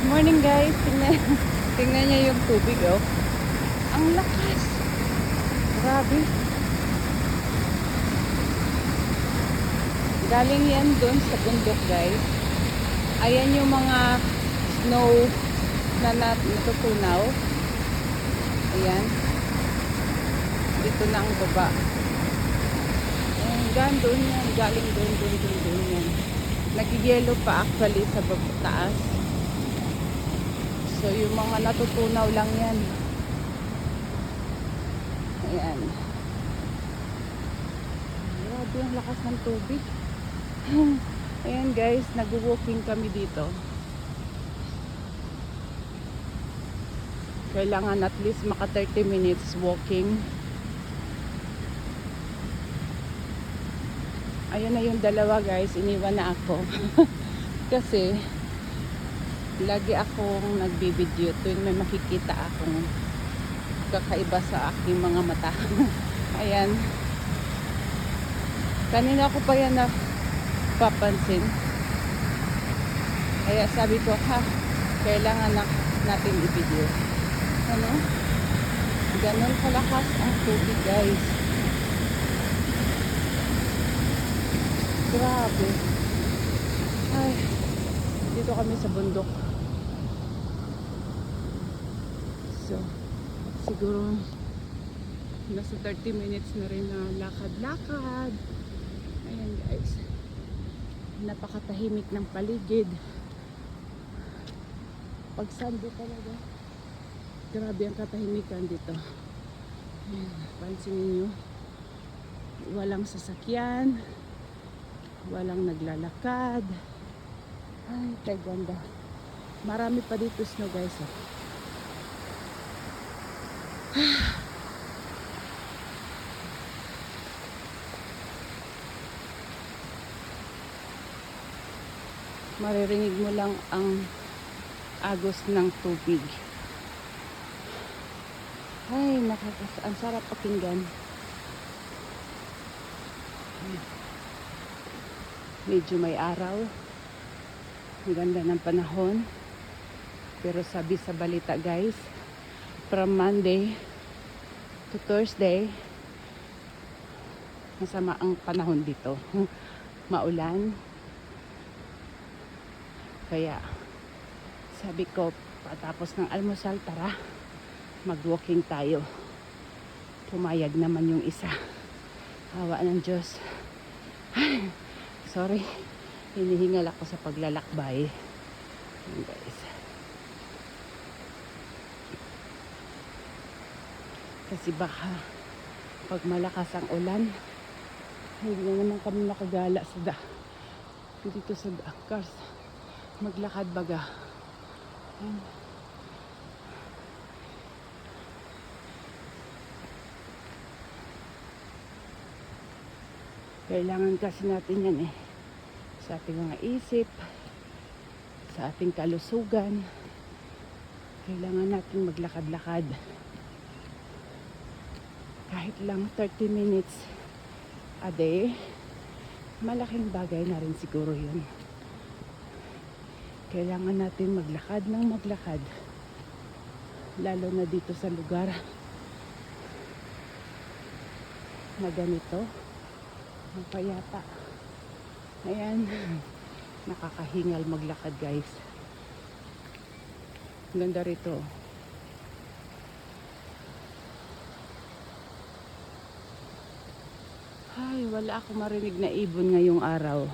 Morning guys, tingnan niyo yung tubig oh. Ang lakas. Grabe. Galing yan doon sa bundok guys. Ayan yung mga snow na natutunaw. Ayan. Dito na ang baba. Ayan, doon yan. Galing doon yan. Nag-yellow pa actually sa taas. So, yung mga natutunaw lang yan. Ayan. Grabe ang lakas ng tubig. Ayan guys, nag-walking kami dito. Kailangan at least maka 30 minutes walking. Ayan na yung dalawa guys, iniwan na ako. Kasi lagi akong nagbibideo tuwing may makikita akong kakaiba sa aking mga mata. Ayan. Kanina ko pa yan napapansin. Kaya sabi ko, kailangan natin i-video. Ano? Ganon kalakas ang tubig guys. Grabe. Ay, dito kami sa bundok. So, siguro nasa 30 minutes na rin na lakad-lakad. Ayan guys. Napakatahimik ng paligid. Pag Sunday talaga, grabe ang katahimikan dito. Ayan, pansinin nyo. Walang sasakyan. Walang naglalakad. Ay, kay ganda. Marami pa dito snow guys. Maririnig mo lang ang agos ng tubig. Ay, ang sarap pakinggan. Medyo may araw. Ang ganda ng panahon. Pero sabi sa balita guys, from Monday to Thursday, masama ang panahon dito. Maulan. Kaya sabi ko, patapos ng almusal, tara, mag-walking tayo. Pumayag naman yung isa. Hawa ng Diyos. Sorry, hinihingal ako sa paglalakbay. Ayan guys. Kasi baka pag malakas ang ulan, hindi na naman kami makagala sa dito sa cars. Maglakad baga. Ayan. Kailangan kasi natin yan sa ating mga isip, sa ating kalusugan. Kailangan natin maglakad-lakad. Kahit lang 30 minutes a day, malaking bagay na rin siguro yun. Kailangan natin maglakad ng maglakad. Lalo na dito sa lugar na ganito. Ang payapa. Ayan. Nakakahingal maglakad guys. Ganda rito. Ay, wala akong marinig na ibon ngayong araw.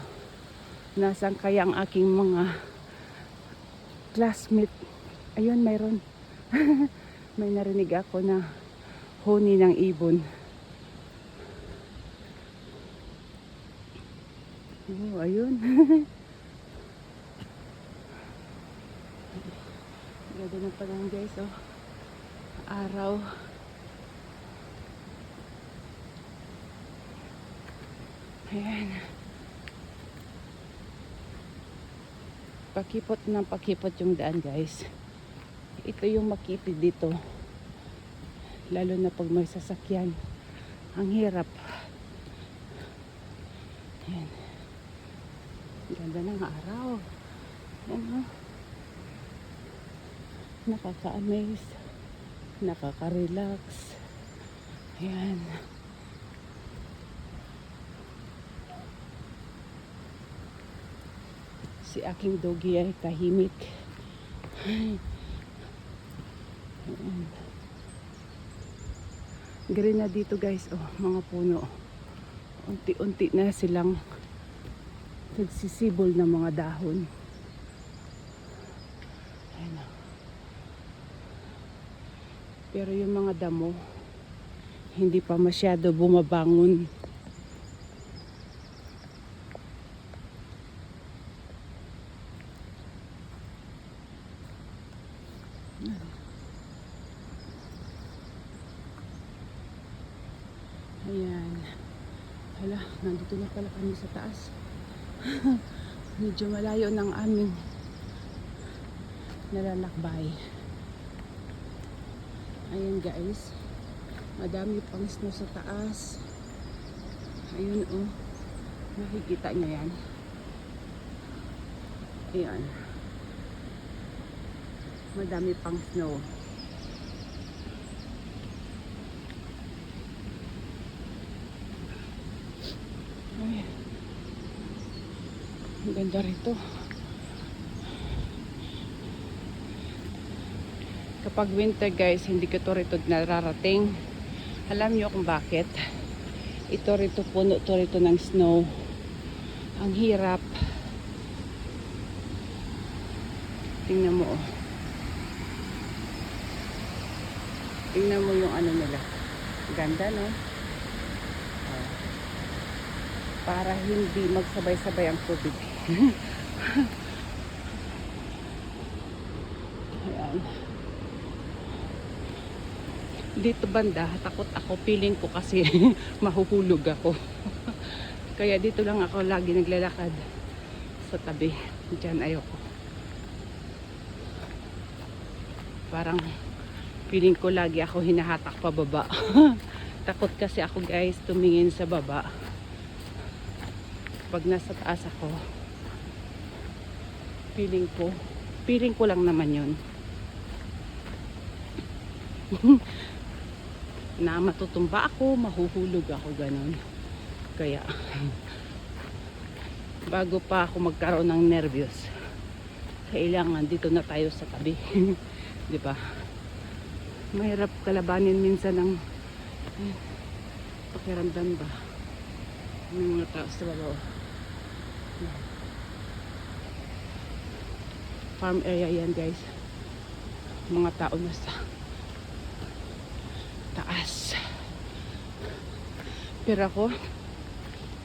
Nasaan kaya ang aking mga classmate? Ayun, mayroon. May narinig ako na huni ng ibon. Oh, ayun. Ganda ng panahon guys, oh. Araw. Ayan. Pakipot ng pakipot yung daan guys. Ito yung makipid dito. Lalo na pag may sasakyan. Ang hirap. Ayan. Ganda ng araw. Ayan, oh. Nakaka-amaze. Nakaka-relax. Ayan. Si aking doggy ay tahimik. Ayan. Green na dito guys. Oh, mga puno. Unti-unti na silang nagsisibol ng mga dahon. Ayan. Pero yung mga damo, hindi pa masyado bumabangon. Ayan. Hala, nandito na pala kami sa taas. Medyo malayo ng aming nalalakbay. Ayan guys. Madami pang snow sa taas. Ayun oh. Makikita nyo yan. Ayan. Madami pang snow. Ay. Ang ganda rito. Kapag winter guys, hindi ko to rito nararating. Alam nyo kung bakit? Ito rito, puno to rito ng snow. Ang hirap. Tingnan mo oh. Tingnan mo yung ano nila. Ganda no? Oh. Para hindi magsabay-sabay ang tubig. Ayan. Dito banda, takot ako. Feeling ko kasi mahuhulog ako. Kaya dito lang ako lagi naglalakad sa tabi. Diyan ayoko. Parang feeling ko lagi ako hinahatak pababa. Takot kasi ako guys tumingin sa baba. Pag nasa taas ako, feeling ko lang naman yun. Na matutumba ako, mahuhulog ako, ganun. Kaya bago pa ako magkaroon ng nervyos, kailangan dito na tayo sa tabi. Di ba? Mahirap kalabanin minsan ng pakiramdam ba ng mga tao sa baba. Farm area yan guys. Mga tao na sa taas. Pero ako,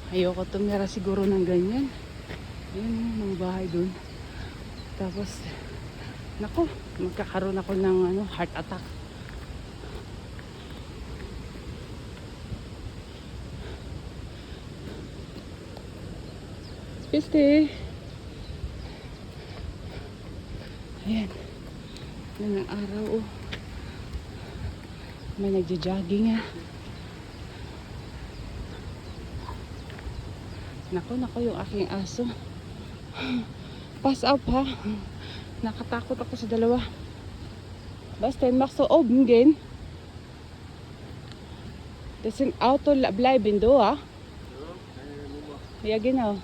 ayoko tumira siguro ng ganyan. Ayan yung bahay dun. Tapos, nako, magkakaroon ako ng heart attack. Piste. Ayan. Yan ang araw oh. May nagja-jogging ah. Nako yung aking aso. Pass up ha. Nakatakot ako sa dalawa. Basta mag så omgång. Det sin auto bleiben då ah. Ja genau.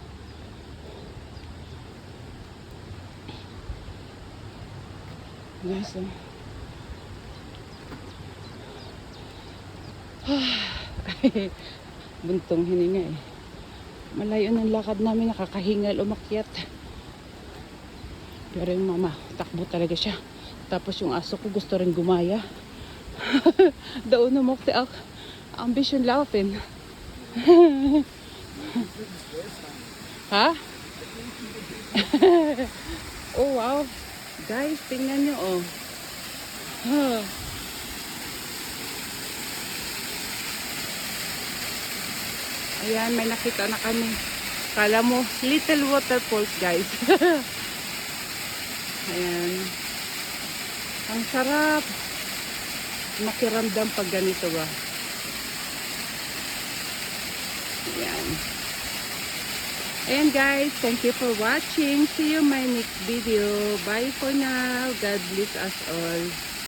Guys, buntong hininga eh. Malayo ng lakad namin, nakakahingal umakyat. Pero yung mama, takbo talaga siya. Tapos yung aso ko gusto rin gumaya. Daon na mokte ak ambition laufen. Ha? Oh wow. Guys, tingnan nyo oh. Huh. Ayan, may nakita na kami. Kala mo, little waterfalls guys. Ayan. Ang sarap makiramdam pag ganito ba. Ayan. And guys, thank you for watching. See you my next video. Bye for now. God bless us all.